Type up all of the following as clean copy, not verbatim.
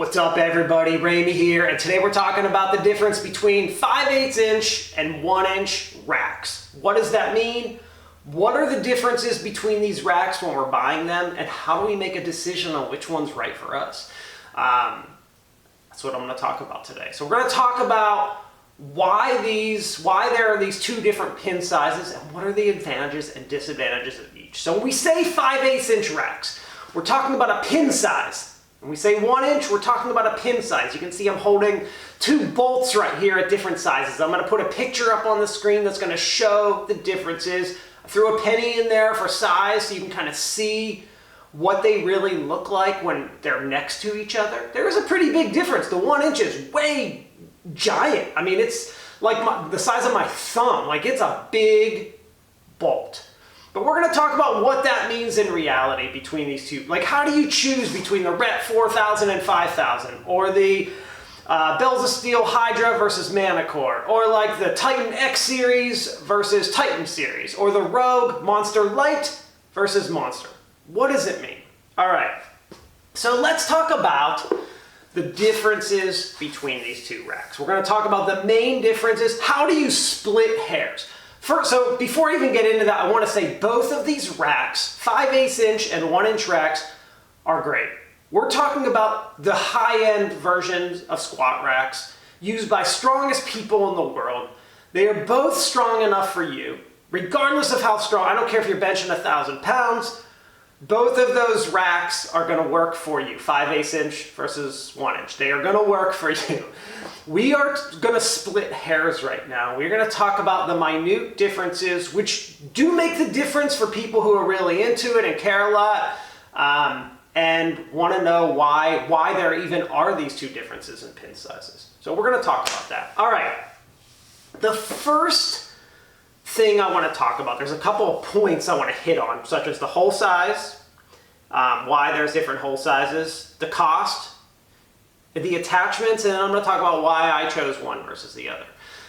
What's up everybody, Ramey here, and today we're talking about the difference between 5/8 inch and 1 inch racks. What does that mean? What are the differences between these racks when we're buying them, and how do we make a decision on which one's right for us? That's what I'm going to talk about today. So we're going to talk about why there are these two different pin sizes and what are the advantages and disadvantages of each. So when we say 5/8 inch racks, we're talking about a pin size. When we say 1 inch, we're talking about a pin size. You can see I'm holding two bolts right here at different sizes. I'm going to put a picture up on the screen that's going to show the differences. I threw a penny in there for size so you can kind of see what they really look like when they're next to each other. There is a pretty big difference. The 1 inch is way giant. I mean, it's like the size of my thumb. Like, it's a big bolt. But we're going to talk about what that means in reality between these two. Like, how do you choose between the Rep 4000 and 5000? Or the Bells of Steel Hydra versus Manicore? Or like the Titan X series versus Titan series? Or the Rogue Monster Light versus Monster? What does it mean? All right, so let's talk about the differences between these two racks. We're going to talk about the main differences. How do you split hairs? So before I even get into that, I want to say both of these racks, 5/8 inch and 1 inch racks, are great. We're talking about the high-end versions of squat racks used by strongest people in the world. They are both strong enough for you, regardless of how strong. I don't care if you're benching 1,000 pounds. Both of those racks are going to work for you, 5/8 inch versus 1 inch. They are going to work for you. We are going to split hairs right now. We're going to talk about the minute differences, which do make the difference for people who are really into it and care a lot, and want to know why there even are these two differences in pin sizes. So we're going to talk about that. All right. The first thing I want to talk about, there's a couple of points I want to hit on, such as the hole size, why there's different hole sizes, the cost, the attachments, and I'm going to talk about why I chose one versus the other.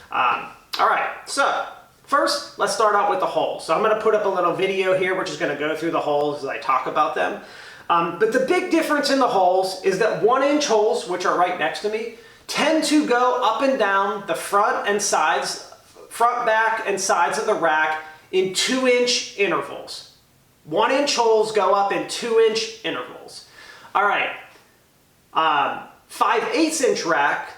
All right, so first let's start out with the holes. So I'm going to put up a little video here which is going to go through the holes as I talk about them. But the big difference in the holes is that 1 inch holes, which are right next to me, tend to go up and down the front, back, and sides of the rack in 2 inch intervals. 1 inch holes go up in 2 inch intervals. All right. 5/8 inch rack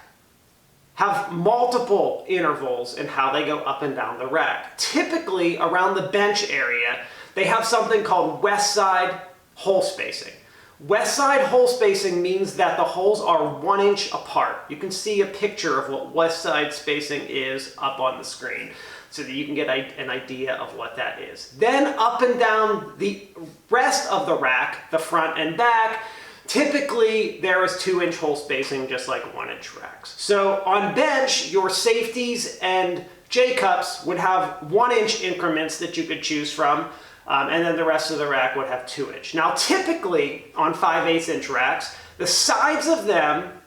have multiple intervals in how they go up and down the rack. Typically around the bench area, they have something called west side hole spacing. West side hole spacing means that the holes are 1 inch apart. You can see a picture of what west side spacing is up on the screen so that you can get an idea of what that is. Then up and down the rest of the rack, the front and back, typically there is 2 inch hole spacing just like 1 inch racks. So on bench, your safeties and J-cups would have 1 inch increments that you could choose from. And then the rest of the rack would have 2 inch. Now typically on 5/8 inch racks, the sides of them,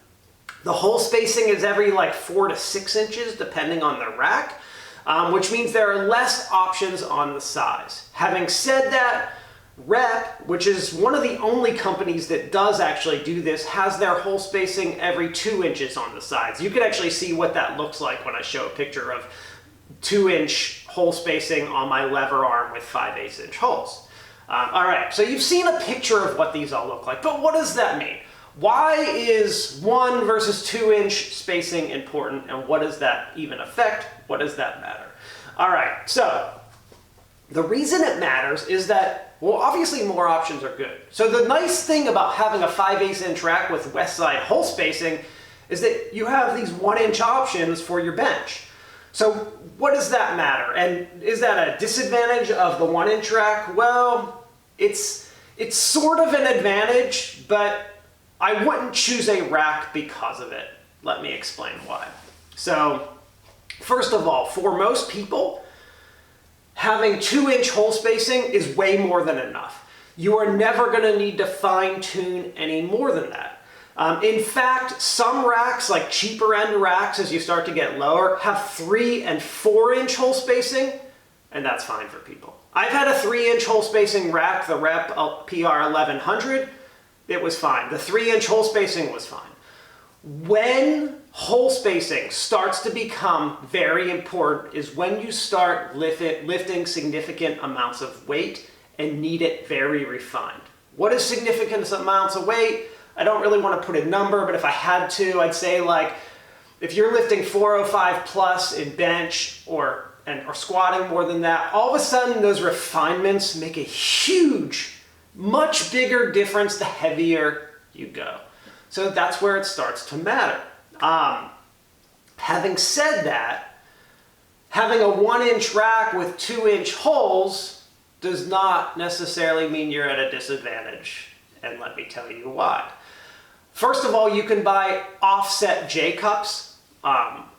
the hole spacing is every like 4 to 6 inches depending on the rack, which means there are less options on the size. Having said that, Rep, which is one of the only companies that does actually do this, has their hole spacing every 2 inches on the sides. You can actually see what that looks like when I show a picture of 2 inch hole spacing on my lever arm with 5/8 inch holes. All right, so you've seen a picture of what these all look like, but what does that mean? Why is 1 versus 2 inch spacing important, and what does that even affect? What does that matter? All right, so the reason it matters is that, well, obviously more options are good. So the nice thing about having a 5/8 inch rack with west side hole spacing is that you have these 1 inch options for your bench. So what does that matter? And is that a disadvantage of the 1 inch rack? Well, it's sort of an advantage, but I wouldn't choose a rack because of it. Let me explain why. So first of all, for most people, having 2 inch hole spacing is way more than enough. You are never going to need to fine tune any more than that. In fact, some racks, like cheaper end racks as you start to get lower, have 3 and 4 inch hole spacing, and that's fine for people. I've had a 3 inch hole spacing rack, the Rep PR 1100. It was fine. The 3 inch hole spacing was fine. When hole spacing starts to become very important is when you start lifting significant amounts of weight and need it very refined. What is significant amounts of weight? I don't really want to put a number, but if I had to, I'd say like if you're lifting 405 plus in bench or squatting more than that, all of a sudden those refinements make a huge, much bigger difference the heavier you go. So that's where it starts to matter. Having said that, having a 1-inch rack with 2-inch holes does not necessarily mean you're at a disadvantage. And let me tell you why. First of all, you can buy offset J-cups,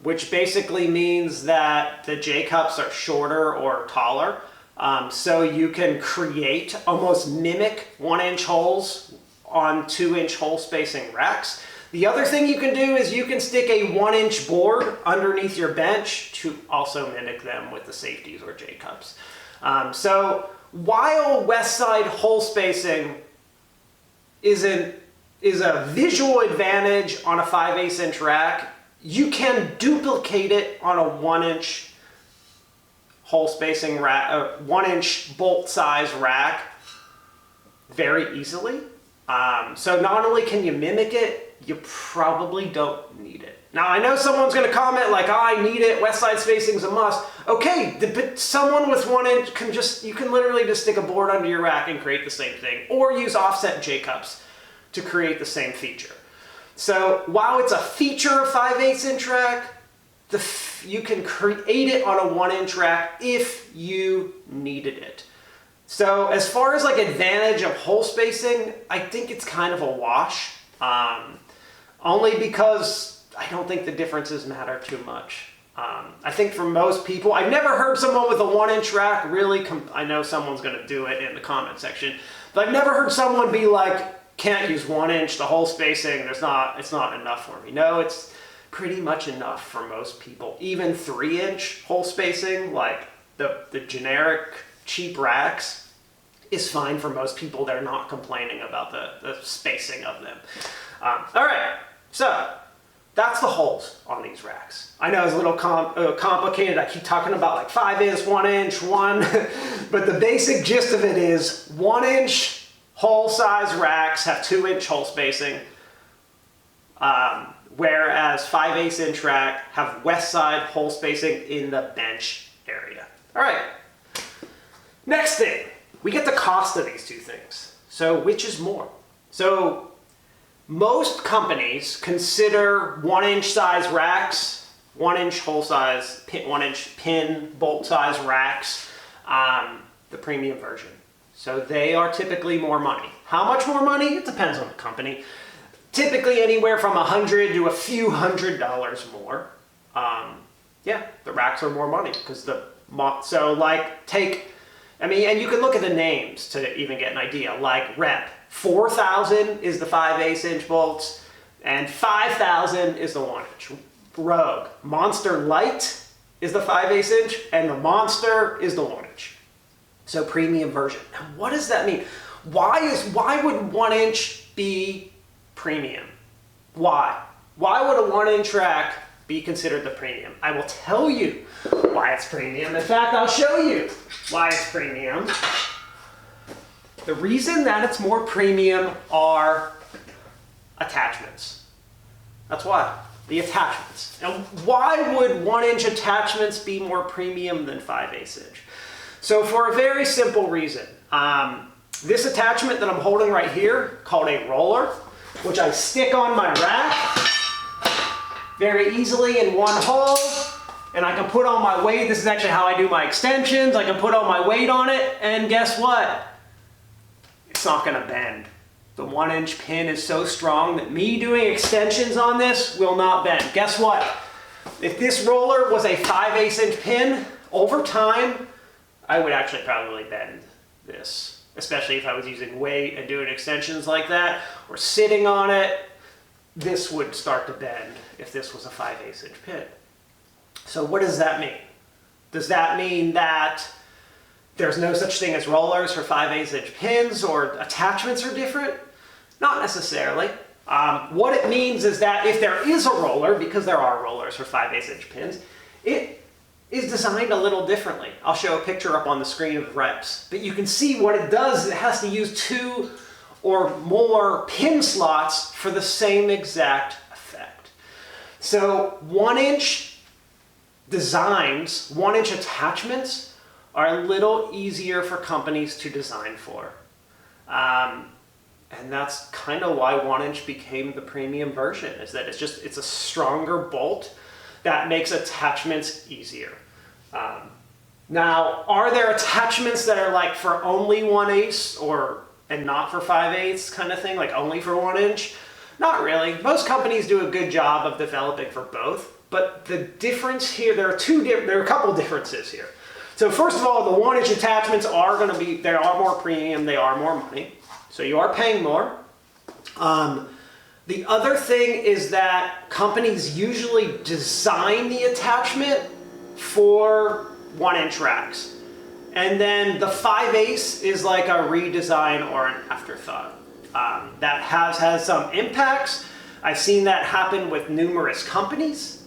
which basically means that the J-cups are shorter or taller. So you can create, almost mimic 1-inch holes on 2-inch hole spacing racks. The other thing you can do is you can stick a 1-inch board underneath your bench to also mimic them with the safeties or J-cups. So while west side hole spacing is a visual advantage on a 5/8 inch rack, you can duplicate it on a 1-inch hole spacing rack, 1-inch bolt size rack very easily. So not only can you mimic it, you probably don't need it. Now I know someone's going to comment like, oh, I need it, west side spacing is a must. Okay, but someone with 1-inch you can literally just stick a board under your rack and create the same thing, or use offset J-cups to create the same feature. So while it's a feature of 5/8 inch rack, you can create it on a 1-inch rack if you needed it. So as far as like advantage of hole spacing, I think it's kind of a wash. Only because I don't think the differences matter too much. I think for most people, I've never heard someone with a 1-inch rack really, I know someone's gonna do it in the comment section, but I've never heard someone be like, can't use 1-inch, the hole spacing, it's not enough for me. No, it's pretty much enough for most people. Even 3-inch hole spacing, like the generic cheap racks, is fine for most people. They're not complaining about the spacing of them. All right, so that's the holes on these racks. I know it's a little complicated. I keep talking about like 5-inch, 1-inch, but the basic gist of it is 1-inch hole size racks have 2-inch hole spacing, whereas 5/8 inch rack have west side hole spacing in the bench area. All right, next thing, we get the cost of these two things. So which is more? So most companies consider 1-inch size racks, 1-inch hole size, 1-inch pin bolt size racks, the premium version. So they are typically more money. How much more money? It depends on the company. Typically anywhere from $100 to a few $100s more. Yeah, the racks are more money because so like and you can look at the names to even get an idea. Like Rep, 4,000 is the 5/8 inch bolts, and 5,000 is the 1-inch. Rogue, Monster Light is the 5/8 inch, and the Monster is the 1-inch. So premium version. Now what does that mean? Why would 1-inch be premium? Why? Why would a 1-inch rack be considered the premium? I will tell you why it's premium. In fact, I'll show you why it's premium. The reason that it's more premium are attachments. That's why. The attachments. And why would 1-inch attachments be more premium than 5/8 inch? So for a very simple reason. This attachment that I'm holding right here, called a roller, which I stick on my rack very easily in one hole, and I can put on my weight. This is actually how I do my extensions. I can put all my weight on it, and guess what? It's not gonna bend. The 1-inch pin is so strong that me doing extensions on this will not bend. Guess what? If this roller was a 5/8 inch pin, over time, I would actually probably bend this. Especially if I was using weight and doing extensions like that, or sitting on it, this would start to bend if this was a 5/8 inch pin. So what does that mean? Does that mean that there's no such thing as rollers for 5/8 inch pins, or attachments are different? Not necessarily. What it means is that if there is a roller, because there are rollers for 5/8 inch pins, it is designed a little differently. I'll show a picture up on the screen of reps, but you can see what it does. It has to use 2 or more pin slots for the same exact effect. So 1-inch designs, 1-inch attachments are a little easier for companies to design for. And that's kind of why 1-inch became the premium version, is that it's a stronger bolt that makes attachments easier. Now, are there attachments that are like for only 1/8 and not for 5/8 kind of thing, like only for 1-inch? Not really. Most companies do a good job of developing for both, but the difference here, there are a couple differences here. So first of all, the 1-inch attachments are going to be, they are more premium, they are more money, so you are paying more. The other thing is that companies usually design the attachment for 1-inch racks. And then the 5/8 is like a redesign or an afterthought. That has had some impacts. I've seen that happen with numerous companies.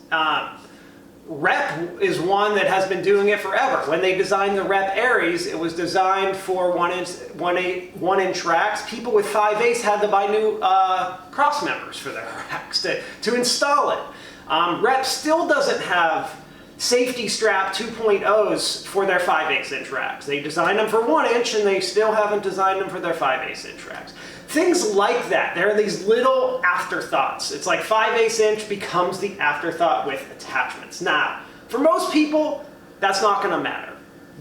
Rep is one that has been doing it forever. When they designed the Rep Aries, it was designed for 1-inch racks. People with 5/8 had to buy new cross members for their racks to install it. Rep still doesn't have safety strap 2.0s for their 5/8 inch racks. They designed them for 1-inch and they still haven't designed them for their 5/8 inch racks. Things like that. There are these little afterthoughts. It's like 5/8 inch becomes the afterthought with attachments. Now, for most people, that's not going to matter.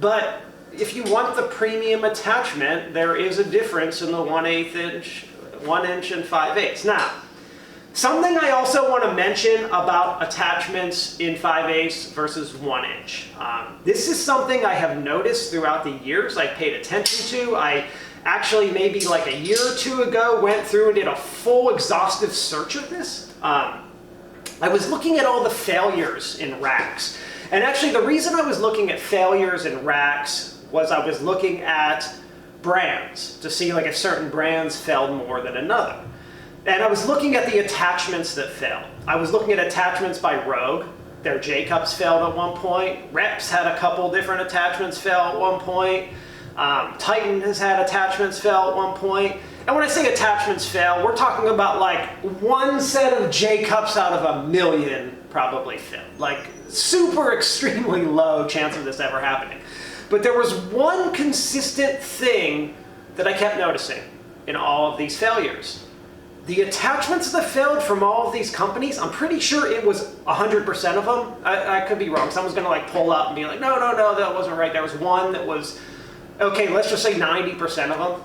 But if you want the premium attachment, there is a difference in the 1/inch and 5/8. Now, something I also want to mention about attachments in 5/8 versus 1-inch. This is something I have noticed throughout the years. I paid attention to. I actually, maybe like a year or two ago, went through and did a full exhaustive search of this. I was looking at all the failures in racks. And actually, the reason I was looking at failures in racks was I was looking at brands to see like if certain brands failed more than another. And I was looking at the attachments that failed. I was looking at attachments by Rogue. Their J-cups failed at one point. Reps had a couple different attachments fail at one point. Titan has had attachments fail at one point. And when I say attachments fail, we're talking about like one set of J-cups out of a million probably failed. Like super extremely low chance of this ever happening. But there was one consistent thing that I kept noticing in all of these failures. The attachments that failed from all of these companies, I'm pretty sure it was 100% of them. I could be wrong. Someone's going to like pull up and be like, no, that wasn't right. There was one that was, okay, let's just say 90% of them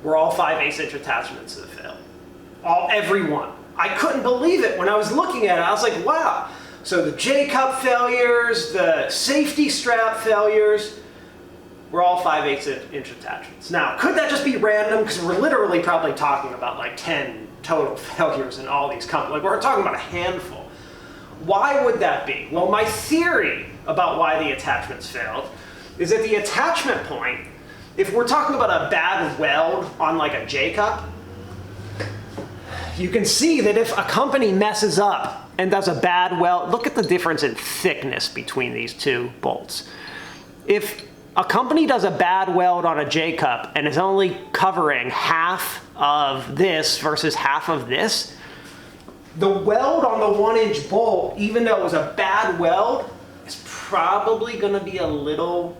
were all 5/8 inch attachments that failed. Every one. I couldn't believe it when I was looking at it. I was like, wow. So the J-cup failures, the safety strap failures, were all 5/8 inch attachments. Now, could that just be random? Because we're literally probably talking about like 10 total failures in all these companies. Like we're talking about a handful. Why would that be? Well, my theory about why the attachments failed is at the attachment point, if we're talking about a bad weld on like a J-cup, you can see that if a company messes up and does a bad weld, look at the difference in thickness between these two bolts. If a company does a bad weld on a J-cup and is only covering half of this versus half of this, the weld on the 1-inch bolt, even though it was a bad weld, is probably going to be a little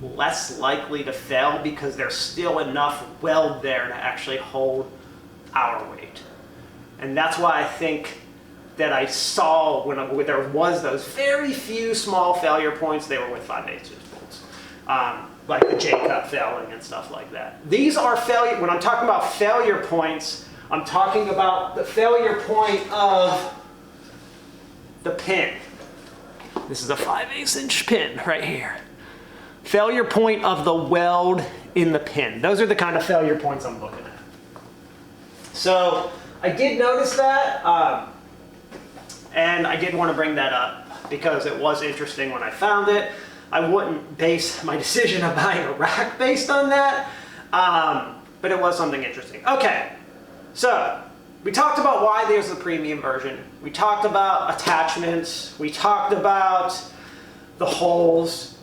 less likely to fail because there's still enough weld there to actually hold our weight. And that's why I think that I saw when there was those very few small failure points, they were with 5/8 inch bolts. Like the J-cup failing and stuff like that. These are failure, when I'm talking about failure points, I'm talking about the failure point of the pin. This is a 5/8 inch pin right here. Failure point of the weld in the pin. Those are the kind of failure points I'm looking at. So I did notice that, and I did want to bring that up because it was interesting when I found it. I wouldn't base my decision of buying a rack based on that, but it was something interesting. Okay, So we talked about why there's the premium version. We talked about attachments. We talked about the holes.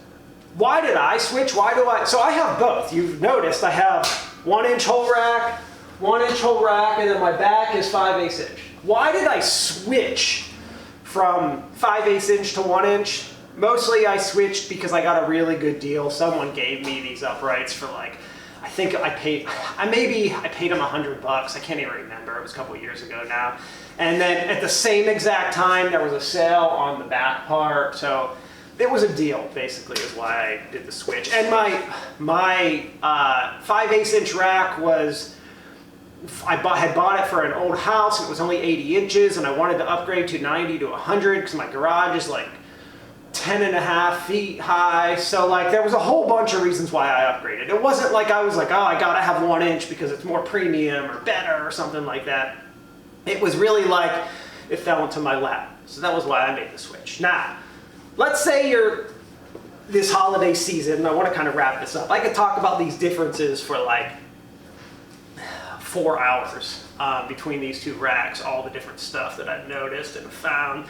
Why did I switch? So I have both. You've noticed I have 1-inch hole rack, 1-inch hole rack, and then my back is 5/8 inch. Why did I switch from 5/8 inch to 1 inch? Mostly I switched because I got a really good deal. Someone gave me these uprights for like, I think I paid them $100. I can't even remember. It was a couple years ago now. And then at the same exact time, there was a sale on the back part. So it was a deal, basically, is why I did the switch. And my 5/8 inch rack was, I had bought it for an old house. And it was only 80 inches, and I wanted to upgrade to 90 to 100 because my garage is like 10.5 feet high. So like there was a whole bunch of reasons why I upgraded. It wasn't like I was like, oh, I gotta have 1 inch because it's more premium or better or something like that. It was really like it fell into my lap. So that was why I made the switch. Now, let's say you're this holiday season, and I want to kind of wrap this up. I could talk about these differences for like 4 hours between these two racks, all the different stuff that I've noticed and found.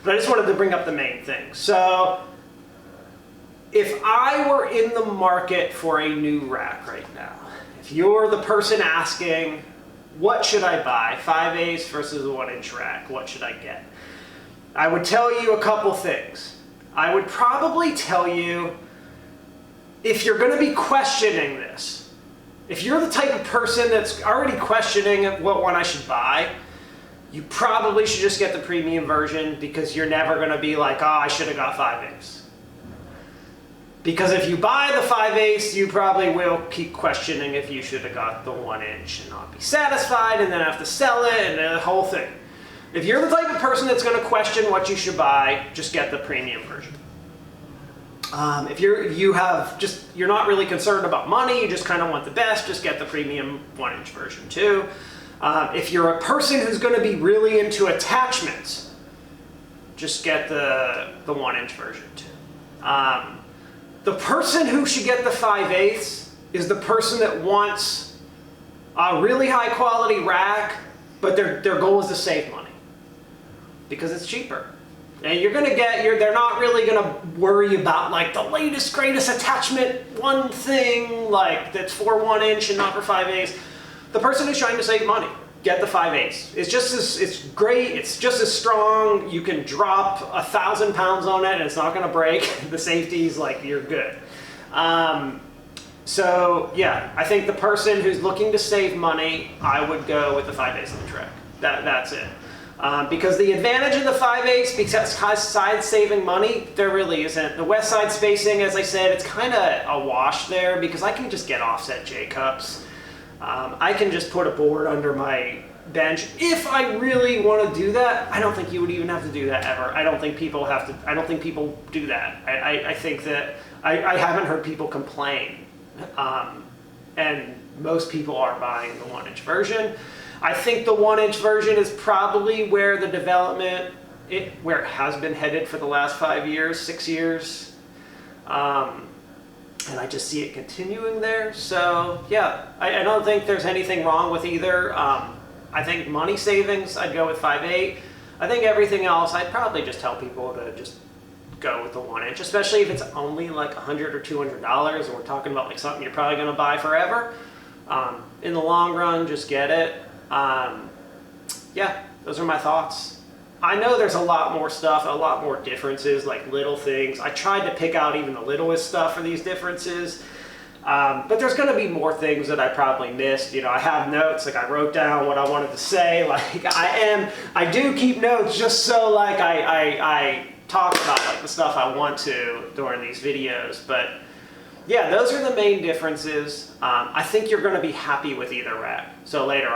But I just wanted to bring up the main thing. So if I were in the market for a new rack right now, if you're the person asking, what should I buy? 5/8 versus a 1-inch rack, what should I get? I would tell you a couple things. I would probably tell you, if you're going to be questioning this, if you're the type of person that's already questioning what one I should buy, you probably should just get the premium version because you're never going to be like, oh, I should have got 5/8. Because if you buy the 5/8, you probably will keep questioning if you should have got the 1 inch and not be satisfied and then have to sell it and the whole thing. If you're the type of person that's going to question what you should buy, just get the premium version. If you're not really concerned about money, you just kind of want the best, just get the premium 1-inch version too. If you're a person who's going to be really into attachments, just get the 1-inch version too. The person who should get the 5/8 is the person that wants a really high quality rack, but their goal is to save money because it's cheaper. And they're not really going to worry about like the latest, greatest attachment, one thing like that's for 1 inch and not for 5/8. The person who's trying to save money, get the 5/8. It's great. It's just as strong. You can drop 1,000 pounds on it and it's not going to break. The safety's like, you're good. So yeah, I think the person who's looking to save money, I would go with the 5/8 inch rack. That's it. Because the advantage of the 5/8, because side saving money, there really isn't. The west side spacing, as I said, it's kind of a wash there because I can just get offset J-cups. I can just put a board under my bench. If I really want to do that, I don't think you would even have to do that ever. I don't think people do that. I think that I haven't heard people complain. And most people are buying the 1-inch version. I think the 1-inch version is probably where the development, where it has been headed for the last 5 years, 6 years. And I just see it continuing there. So yeah, I don't think there's anything wrong with either. I think money savings, I'd go with 5/8. I think everything else, I'd probably just tell people to just go with the 1-inch, especially if it's only like $100 or $200 and we're talking about like something you're probably gonna buy forever. In the long run, just get it. Yeah, those are my thoughts. I know there's a lot more stuff, a lot more differences, like little things. I tried to pick out even the littlest stuff for these differences, but there's going to be more things that I probably missed. You know, I have notes, like I wrote down what I wanted to say. Like I do keep notes just so like I talk about like the stuff I want to during these videos. But yeah, those are the main differences. I think you're going to be happy with either rack. So later